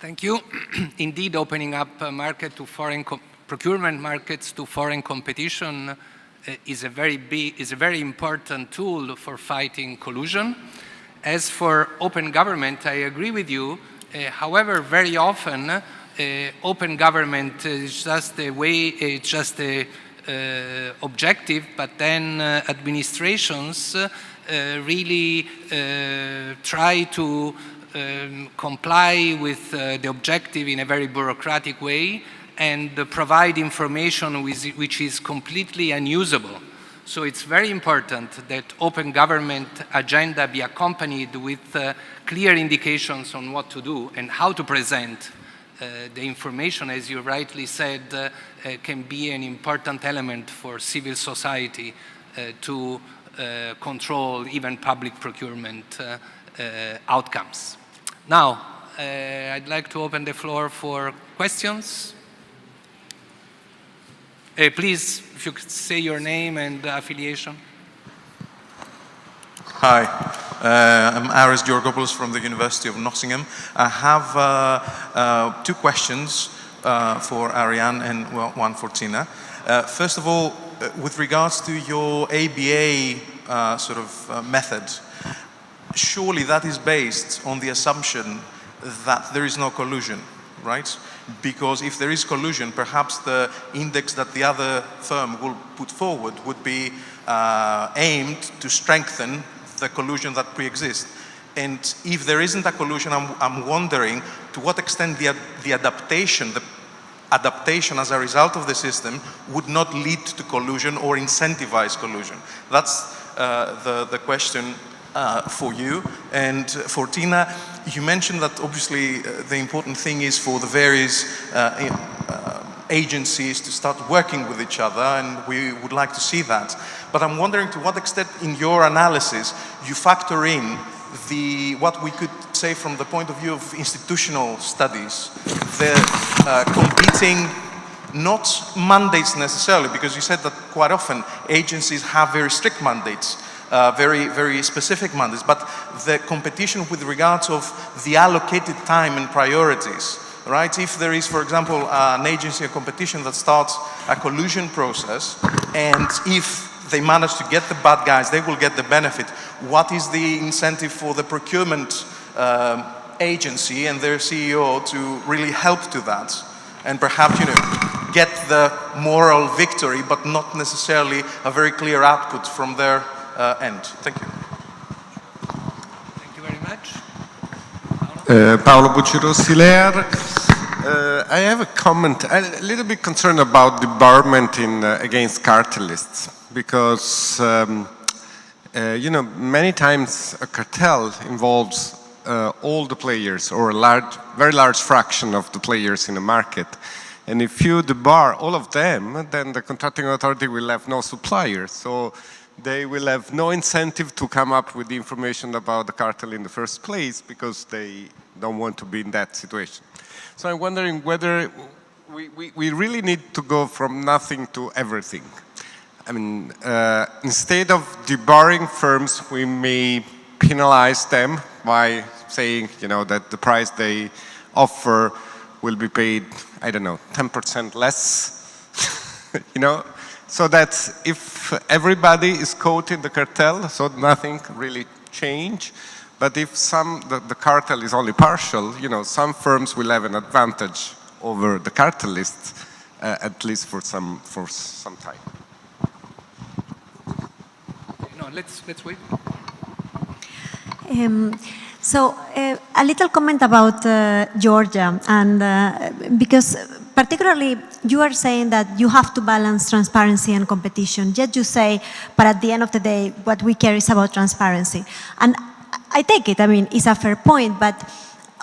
Thank you. Indeed, opening up a market to procurement markets to foreign competition is a very important tool for fighting collusion. As for open government, I agree with you. However, very often, open government is just a way, it's just a objective, but then administrations really try to comply with the objective in a very bureaucratic way and provide information which is completely unusable. So it's very important that open government agenda be accompanied with clear indications on what to do and how to present the information, as you rightly said, can be an important element for civil society to control even public procurement outcomes. Now, I'd like to open the floor for questions. Please, if you could say your name and affiliation. Hi, I'm Aris Georgopoulos from the University of Nottingham. I have two questions for Ariane and one for Tina. First of all, with regards to your ABA method, surely that is based on the assumption that there is no collusion, right? Because if there is collusion, perhaps the index that the other firm will put forward would be aimed to strengthen the collusion that pre-exists. And if there isn't a collusion, I'm wondering to what extent the adaptation as a result of the system would not lead to collusion or incentivize collusion. That's the question for you. And for Tina, you mentioned that obviously the important thing is for the various agencies to start working with each other, and we would like to see that. But I'm wondering to what extent in your analysis you factor in what we could say from the point of view of institutional studies, the competing, not mandates necessarily, because you said that quite often agencies have very strict mandates, very, very specific mandates, but the competition with regards of the allocated time and priorities, right? If there is, for example, an agency of competition that starts a collusion process, and if they manage to get the bad guys, they will get the benefit. What is the incentive for the procurement agency and their CEO to really help to that? And perhaps, get the moral victory, but not necessarily a very clear output from their end. Thank you. Thank you very much. Paolo Bucci-Rossi Lear. I have a comment. I'm a little bit concerned about debarment against cartelists, because many times a cartel involves all the players, or a very large fraction of the players in the market. And if you debar all of them, then the contracting authority will have no suppliers. So they will have no incentive to come up with the information about the cartel in the first place, because they don't want to be in that situation. So I'm wondering whether we really need to go from nothing to everything. I mean, instead of debarring firms, we may penalize them by saying, that the price they offer will be paid, I don't know, 10% less, so that if everybody is caught in the cartel, so nothing really change. But if the cartel is only partial, some firms will have an advantage over the cartelists, at least for some time. No, let's wait. So a little comment about Georgia, and because particularly you are saying that you have to balance transparency and competition. Yet you say, but at the end of the day, what we care is about transparency. And I take it, it's a fair point, but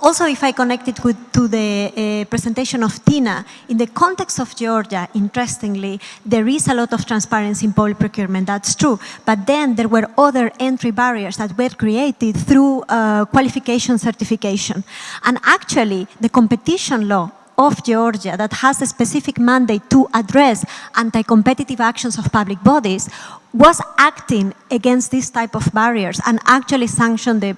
also if I connect it to the presentation of Tina, in the context of Georgia, interestingly, there is a lot of transparency in public procurement, that's true, but then there were other entry barriers that were created through qualification certification. And actually, the competition law of Georgia that has a specific mandate to address anti-competitive actions of public bodies was acting against this type of barriers and actually sanctioned the,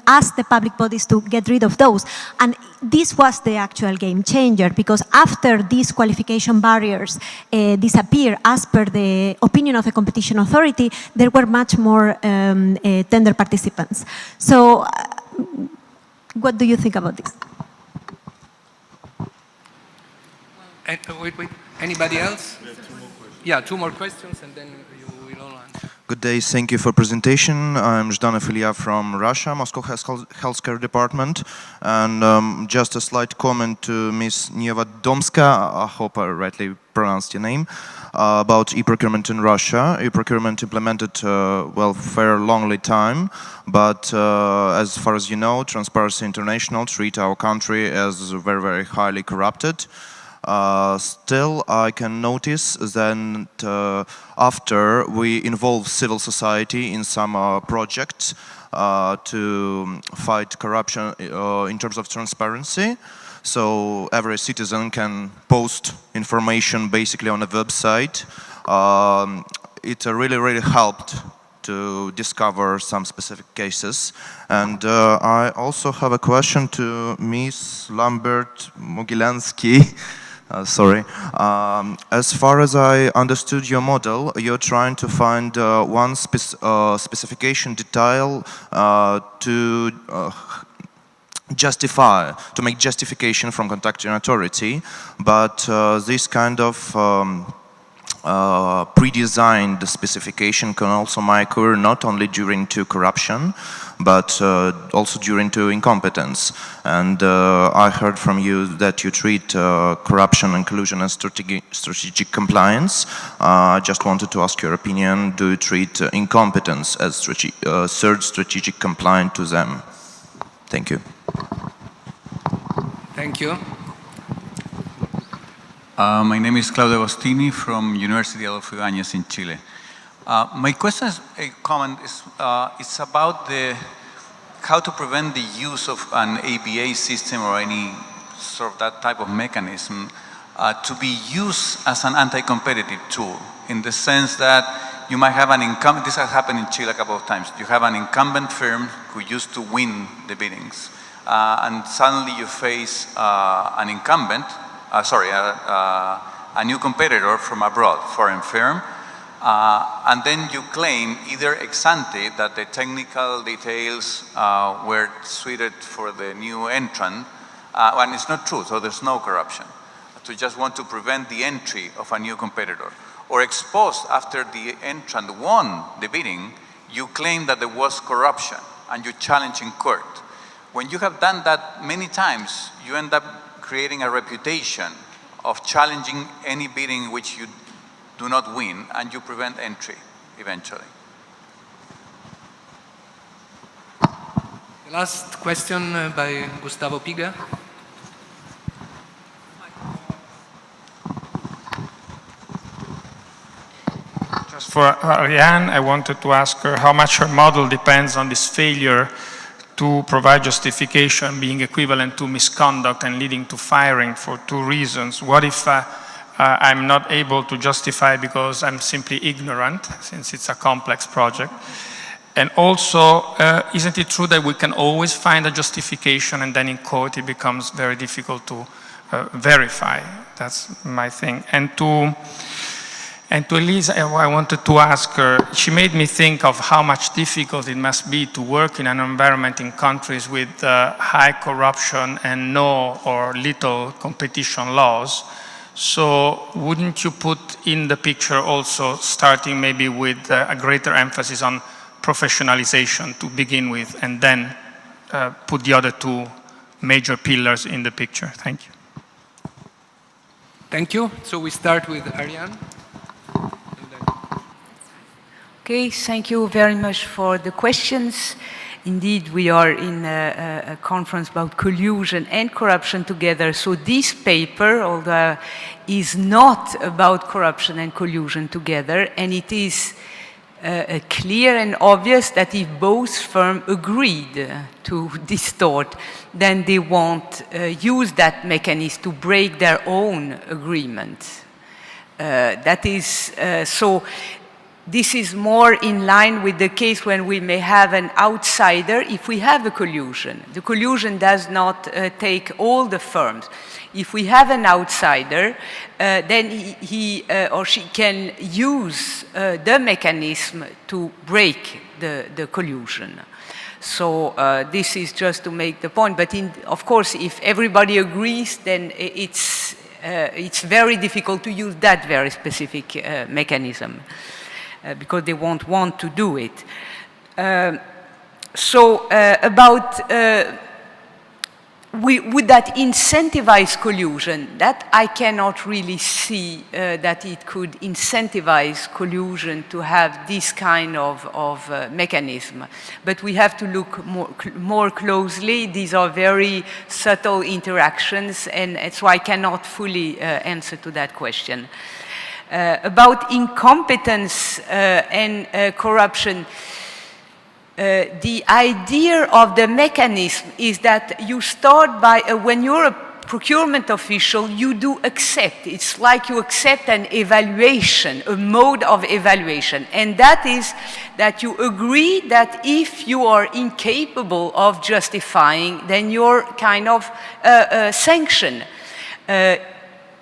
asked the public bodies to get rid of those. And this was the actual game changer, because after these qualification barriers disappear, as per the opinion of the competition authority, there were much more tender participants. So what do you think about this? Wait. Anybody else? Yeah, two more questions, and then you will all answer. Good day. Thank you for presentation. I'm Zhdan Filia from Russia, Moscow Healthcare Department. And just a slight comment to Ms. Nevadomska, I hope I rightly pronounced your name, about e-procurement in Russia. E-procurement implemented, well, for a long time, but as far as you know, Transparency International treat our country as very, very highly corrupted. Still, I can notice that after we involve civil society in some projects to fight corruption in terms of transparency, so every citizen can post information basically on a website, it really helped to discover some specific cases. And I also have a question to Ms. Lambert-Mogilansky. Sorry. As far as I understood your model, you're trying to find one specification detail to make justification from contacting authority, but this kind of pre-designed specification can also occur not only during corruption, but also during incompetence. And I heard from you that you treat corruption and collusion as strategic compliance. I just wanted to ask your opinion, do you treat incompetence as third strategic compliant to them? Thank you. Thank you. My name is Claudio Agostini from University of Ibáñez in Chile. My question is it's about how to prevent the use of an ABA system or any sort of that type of mechanism to be used as an anti-competitive tool, in the sense that you might have an incumbent. This has happened in Chile a couple of times. You have an incumbent firm who used to win the biddings, and suddenly you face an incumbent, a new competitor from abroad, foreign firm, and then you claim either ex ante that the technical details were suited for the new entrant, and it's not true, so there's no corruption. To just want to prevent the entry of a new competitor. Or ex post, after the entrant won the bidding, you claim that there was corruption and you challenge in court. When you have done that many times, you end up creating a reputation of challenging any bidding which you do not win, and you prevent entry eventually. The last question by Gustavo Piga. Just for Ariane, I wanted to ask her how much her model depends on this failure to provide justification being equivalent to misconduct and leading to firing for two reasons. What if I'm not able to justify because I'm simply ignorant, since it's a complex project? And also, isn't it true that we can always find a justification and then in court it becomes very difficult to verify? That's my thing. And to Elisa, I wanted to ask her, she made me think of how much difficult it must be to work in an environment in countries with high corruption and no or little competition laws. So wouldn't you put in the picture also starting maybe with a greater emphasis on professionalization to begin with, and then put the other two major pillars in the picture? Thank you. Thank you. So we start with Ariane. Okay, thank you very much for the questions. Indeed, we are in a conference about collusion and corruption together. So this paper, although is not about corruption and collusion together, and it is clear and obvious that if both firms agreed to distort, then they won't use that mechanism to break their own agreement. That is, so this is more in line with the case when we may have an outsider if we have a collusion. The collusion does not take all the firms. If we have an outsider, then he or she can use the mechanism to break the collusion. So this is just to make the point. But of course, if everybody agrees, then it's very difficult to use that very specific mechanism because they won't want to do it. Would that incentivize collusion? That I cannot really see that it could incentivize collusion to have this kind of mechanism. But we have to look more closely. These are very subtle interactions, and so I cannot fully answer to that question. About incompetence and corruption, the idea of the mechanism is that you start by, when you're a procurement official, you do accept. It's like you accept an evaluation, a mode of evaluation. And that is that you agree that if you are incapable of justifying, then you're kind of sanctioned.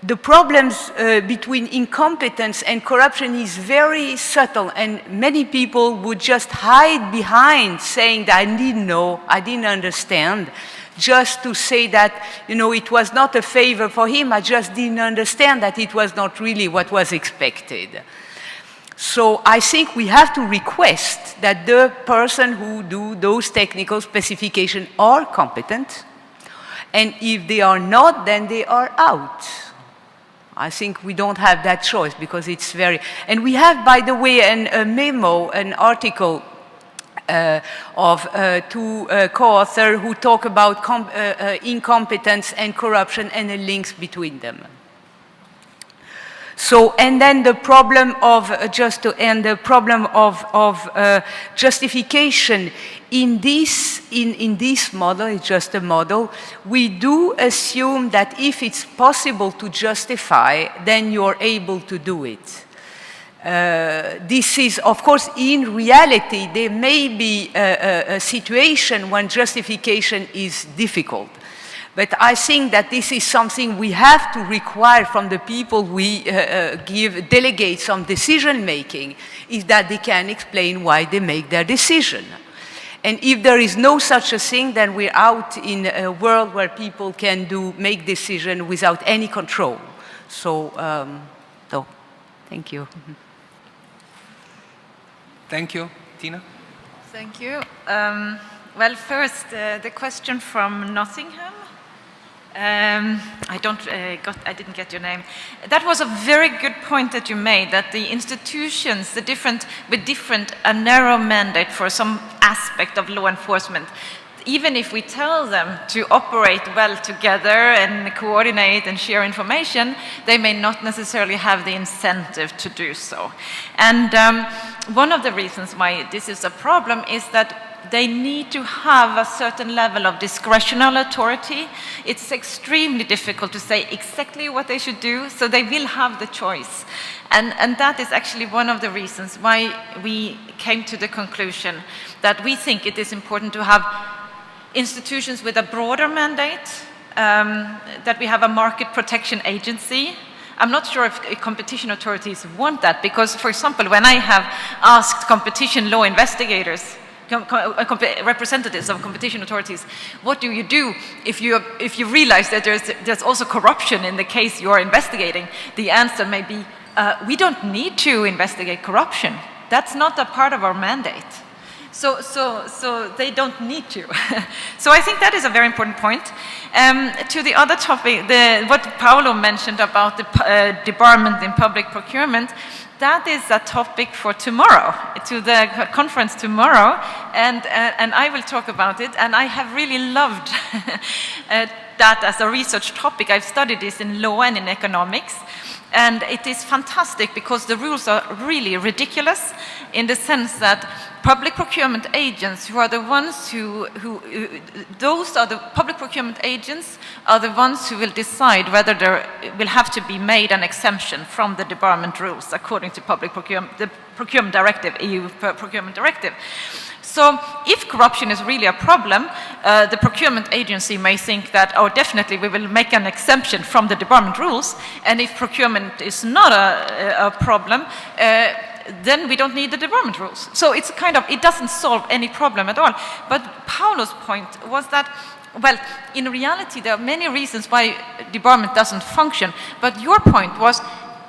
The problems between incompetence and corruption is very subtle, and many people would just hide behind saying that I didn't know, I didn't understand, just to say that, you know, it was not a favor for him, I just didn't understand that it was not really what was expected. So I think we have to request that the person who do those technical specifications are competent, and if they are not, then they are out. I think we don't have that choice because it's very... And we have, by the way, a memo, an article of two co-authors who talk about incompetence and corruption and the links between them. So, and then the problem of, just to end, the problem of justification in this model, it's just a model, we do assume that if it's possible to justify, then you're able to do it. This is, of course, in reality, there may be a situation when justification is difficult. But I think that this is something we have to require from the people we delegate some decision making, is that they can explain why they make their decision. And if there is no such a thing, then we're out in a world where people can make decisions without any control. So, thank you. Thank you. Tina? Thank you. Well, first, the question from Nottingham. I didn't get your name. That was a very good point that you made, that the institutions, with different narrow mandate for some aspect of law enforcement, even if we tell them to operate well together and coordinate and share information, they may not necessarily have the incentive to do so. And one of the reasons why this is a problem is that they need to have a certain level of discretional authority. It's extremely difficult to say exactly what they should do, so they will have the choice. And that is actually one of the reasons why we came to the conclusion that we think it is important to have institutions with a broader mandate, that we have a market protection agency. I'm not sure if competition authorities want that, because, for example, when I have asked competition law investigators, representatives of competition authorities, what do you do if you realize that there's also corruption in the case you are investigating? The answer may be, we don't need to investigate corruption. That's not a part of our mandate. So they don't need to. So I think that is a very important point. To the other topic, what Paolo mentioned about the debarment in public procurement, that is a topic for tomorrow, to the conference tomorrow, and I will talk about it, and I have really loved that as a research topic. I've studied this in law and in economics, and it is fantastic because the rules are really ridiculous. in the sense that public procurement agents who are the ones public procurement agents are the ones who will decide whether there will have to be made an exemption from the debarment rules according to the procurement directive, EU procurement directive. So if corruption is really a problem, the procurement agency may think that, oh, definitely we will make an exemption from the debarment rules, and if procurement is not a problem, then we don't need the debarment rules. So it's it doesn't solve any problem at all. But Paolo's point was that, well, in reality, there are many reasons why debarment doesn't function, but your point was,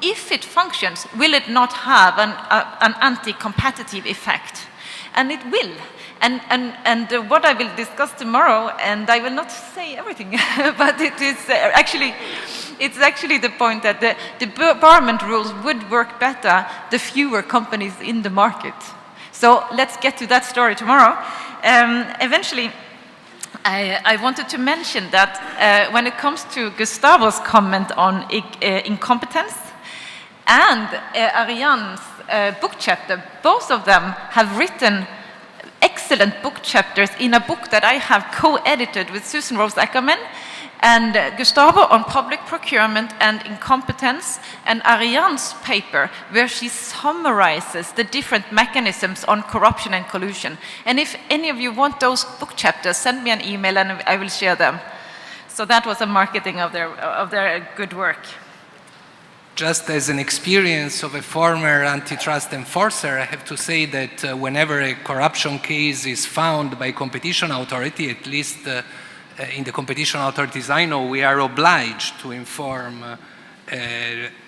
if it functions, will it not have an anti-competitive effect? And it will. And what I will discuss tomorrow, and I will not say everything, but it is it's actually the point that the debarment rules would work better the fewer companies in the market. So let's get to that story tomorrow. Eventually, I wanted to mention that when it comes to Gustavo's comment on incompetence and Ariane's book chapter, both of them have written excellent book chapters in a book that I have co-edited with Susan Rose Ackerman and Gustavo on public procurement and incompetence, and Ariane's paper where she summarizes the different mechanisms on corruption and collusion. And if any of you want those book chapters, send me an email and I will share them. So that was a marketing of their good work. Just as an experience of a former antitrust enforcer, I have to say that whenever a corruption case is found by competition authority, at least in the competition authorities I know, we are obliged to inform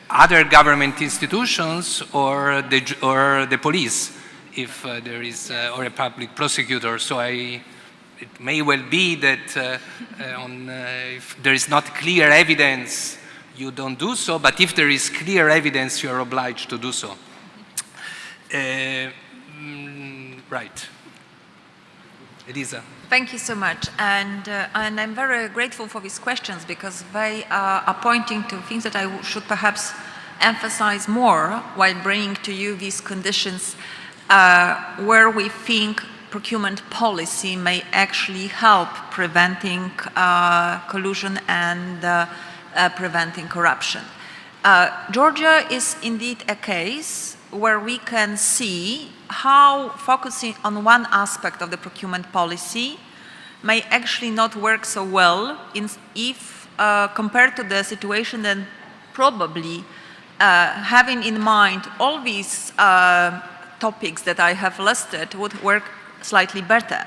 other government institutions or the police if there is, or a public prosecutor. So it may well be that if there is not clear evidence, you don't do so, but if there is clear evidence, you are obliged to do so. Right. Elisa. Thank you so much, and I'm very grateful for these questions because they are pointing to things that I should perhaps emphasize more while bringing to you these conditions where we think procurement policy may actually help preventing collusion and preventing corruption. Georgia is indeed a case where we can see how focusing on one aspect of the procurement policy may actually not work so well if compared to the situation then probably having in mind all these topics that I have listed would work slightly better.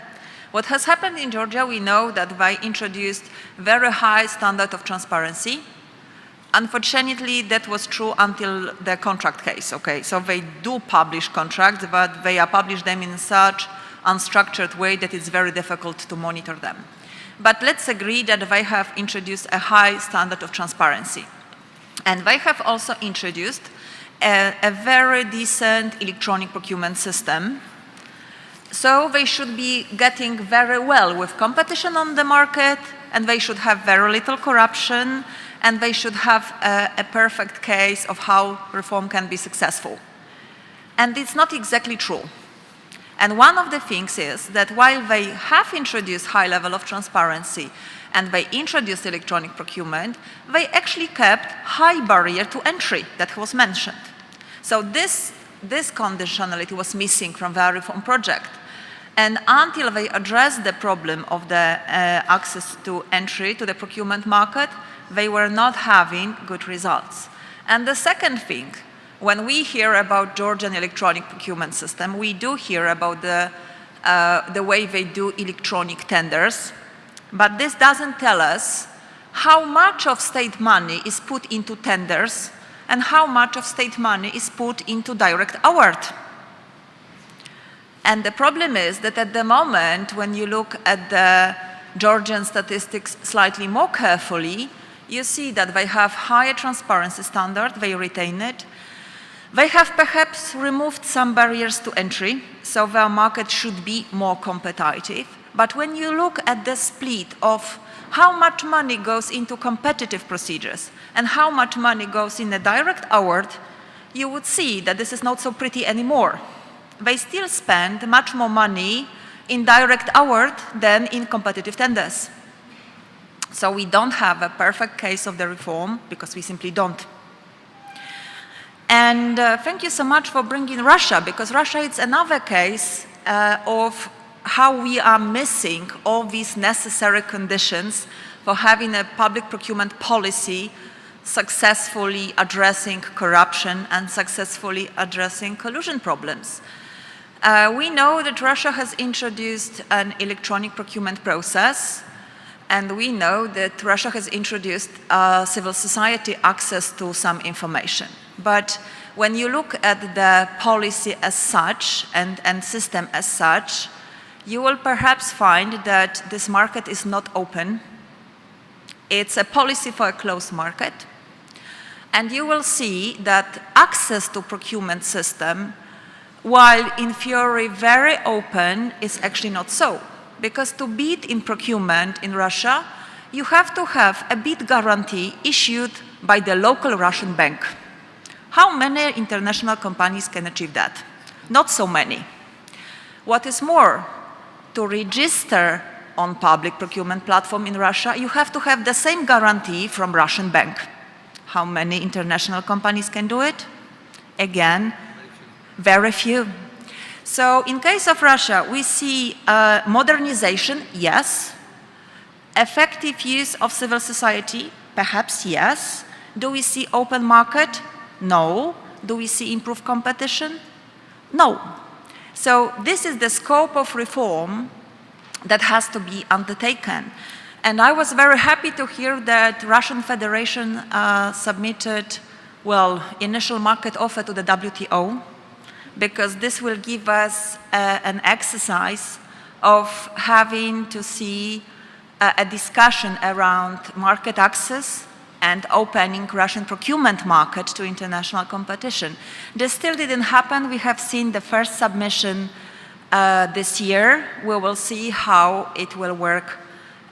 What has happened in Georgia, we know that they introduced very high standard of transparency. Unfortunately, that was true until the contract case, okay? So they do publish contracts, but they publish them in such unstructured way that it's very difficult to monitor them. But let's agree that they have introduced a high standard of transparency. And they have also introduced a very decent electronic procurement system. So they should be getting very well with competition on the market, and they should have very little corruption, and they should have a perfect case of how reform can be successful. And it's not exactly true. And one of the things is that while they have introduced high level of transparency and they introduced electronic procurement, they actually kept high barrier to entry that was mentioned. So this conditionality was missing from their reform project. And until they addressed the problem of the access to entry to the procurement market, they were not having good results. And the second thing, when we hear about Georgian electronic procurement system, we do hear about the way they do electronic tenders, but this doesn't tell us how much of state money is put into tenders and how much of state money is put into direct award. And the problem is that at the moment, when you look at the Georgian statistics slightly more carefully, you see that they have higher transparency standard, they retain it. They have perhaps removed some barriers to entry, so their market should be more competitive. But when you look at the split of how much money goes into competitive procedures and how much money goes in a direct award, you would see that this is not so pretty anymore. they still spend much more money in direct award than in competitive tenders. So we don't have a perfect case of the reform, because we simply don't. And thank you so much for bringing Russia, because Russia is another case of how we are missing all these necessary conditions for having a public procurement policy successfully addressing corruption and successfully addressing collusion problems. We know that Russia has introduced an electronic procurement process, and we know that Russia has introduced civil society access to some information. But when you look at the policy as such and system as such, you will perhaps find that this market is not open. It's a policy for a closed market. And you will see that access to procurement system, while in theory very open, is actually not so. Because to bid in procurement in Russia, you have to have a bid guarantee issued by the local Russian bank. How many international companies can achieve that? Not so many. What is more, to register on public procurement platform in Russia, you have to have the same guarantee from Russian bank. How many international companies can do it? Again, very few. So in case of Russia, we see modernization, yes. Effective use of civil society, perhaps yes. Do we see open market? No. Do we see improved competition? No. So this is the scope of reform that has to be undertaken. And I was very happy to hear that Russian Federation submitted, well, initial market offer to the WTO, because this will give us an exercise of having to see a discussion around market access and opening Russian procurement market to international competition. This still didn't happen. We have seen the first submission this year. We will see how it will work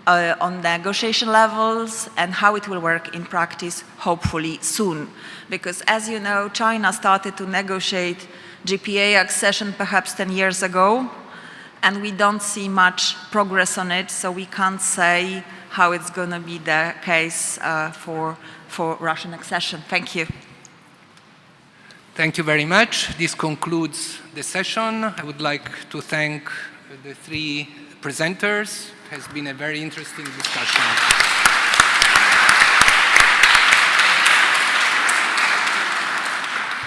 on negotiation levels and how it will work in practice, hopefully soon. Because as you know, China started to negotiate GPA accession perhaps 10 years ago, and we don't see much progress on it, so we can't say how it's going to be the case for Russian accession. Thank you. Thank you very much. This concludes the session. I would like to thank the three presenters. It has been a very interesting discussion.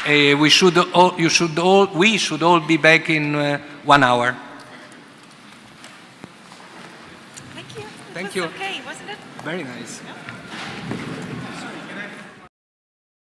We should all be back in 1 hour. Thank you. Thank you. Okay, wasn't it? Very nice. Yeah.